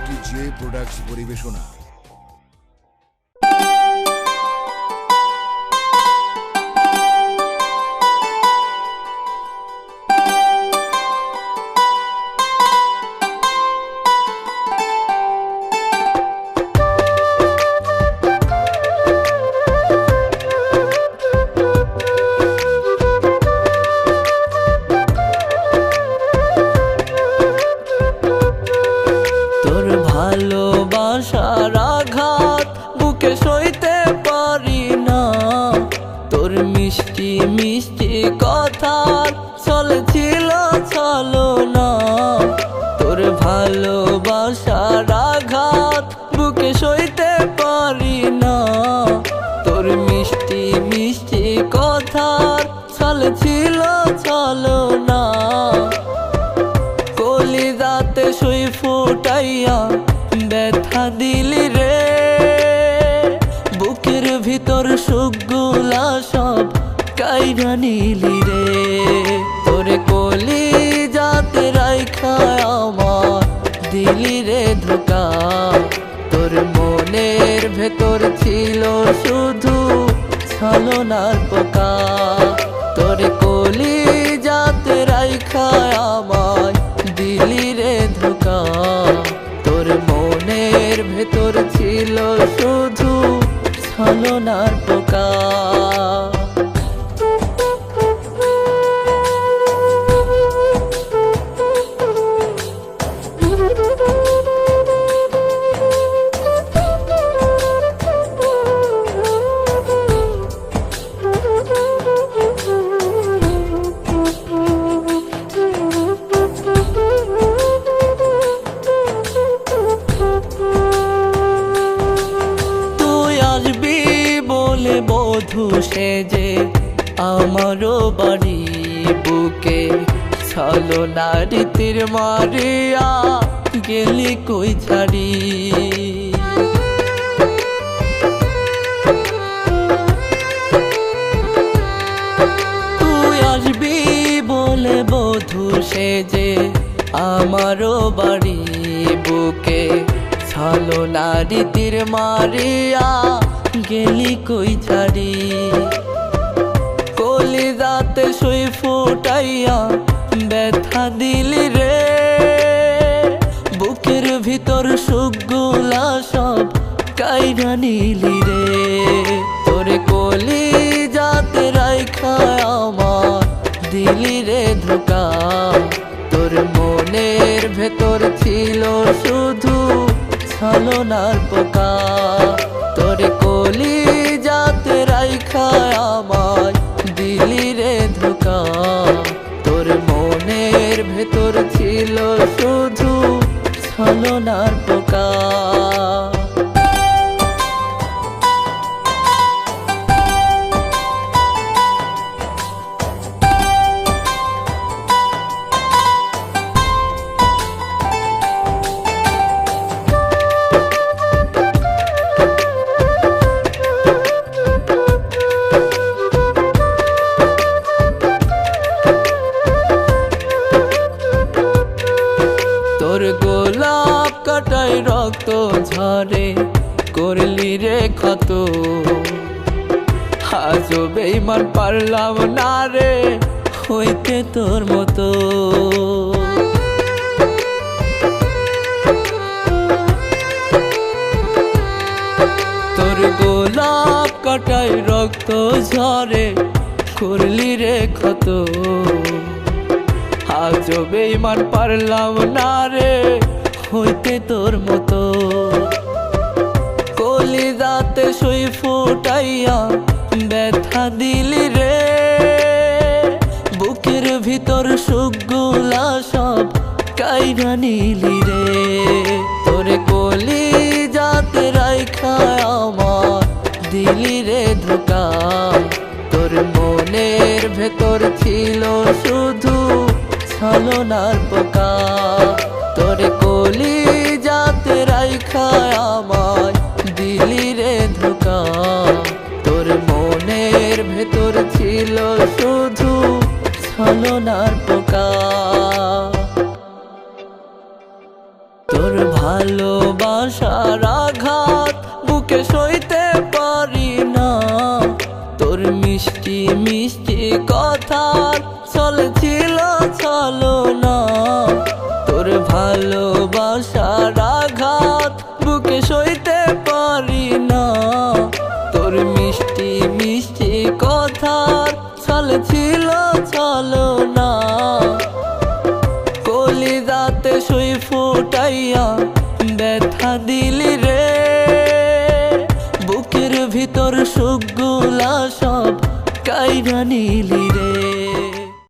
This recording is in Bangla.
যে প্রোডাক্টস পরিবেশনা। ভালোবাসার আঘাত বুকে সইতে পারি না, তোর মিষ্টি মিষ্টি কথার ছলে ছিল ছলনা। তোর ভালোবাসার আঘাত বুকে সইতে পারি না, তোর মিষ্টি মিষ্টি কথার ছলে ছিল ছলনা। কলিজাতে সুই ফুটাইয়া ব্যথা দিলি রে, বুকের ভিতর সুখগুলা সব কাইরা নিলি রে। তোরে কলিজাতে রাইখা আমার দিলি রে ধোঁকা, তোর মনের ভেতর ছিল শুধু ছলনার পোকা। তোরে কলিজাতে রাইখা আমায় দিলি রে ধোঁকা, তোর মনের ভেতর ছিল শুধু ছলনার পোকা। বধূ সেজে আমারও বাড়ি বুকে ছলনা রীতির মারিয়া গেলি কই ছাড়ি। তুই আসবি বলে বধূ সেজে আমারও বাড়ি বুকে ছলনা রীতির মারিয়া গেলি কই ছাড়ি। কলিজাতে সুই ফুটাইয়া ব্যথা দিলি রে, বুকের ভিতর সুখগুলা সব কাইরা নিলি রে। তোরে কলিজাতে রাইখা আমার দিলি রে ধোঁকা, তোর মনের ভেতর ছিল শুধু ছলনার পোকা। তোরে কলিজাতে রাইখা আমায় দিলি রে ধোঁকা, তোর মনের ভেতর ছিল শুধু ছলনার পোকা। তোর গোলাপ কাটাই রক্ত ঝরে করলি রে ক্ষত, আজও বেঈমান পারলাম না রে হইতে তোর মতো। তোর গোলাপ কাটাই রক্ত ঝরে করলি রে ক্ষত, আজও বেঈমান পারলাম না রে হইতে তোর মতো। কলিজাতে সুই ফুটাইয়া ব্যথা দিলি রে, বুকের ভিতর সুখগুলা সব কাইরা নিলি রে। তোরে কলিজাতে রাইখা আমার দিলি রে ধোঁকা, তোর মনের ভেতর ছিল শুধু ছলনার পোকা। তোরে কলিজাতে রাইখা আমায় দিলি রে ধোঁকা, তোর মনের ভেতর ছিল শুধু ছলনার পোকা। তোর ভালোবাসার আঘাত বুকে সইতে পারি না। তোর মিষ্টি মিষ্টি কথার ছলে ছিল ছলনা। তোর ভালোবাসার আঘাত বুকে সইতে পারি না। তোর মিষ্টি মিষ্টি কথার ছলে ছিল ছলনা। কলিজাতে সুই ফুটাইয়া ব্যথা দিলি রে, বুকের ভিতর সুখগুলা সব কাইরা নিলি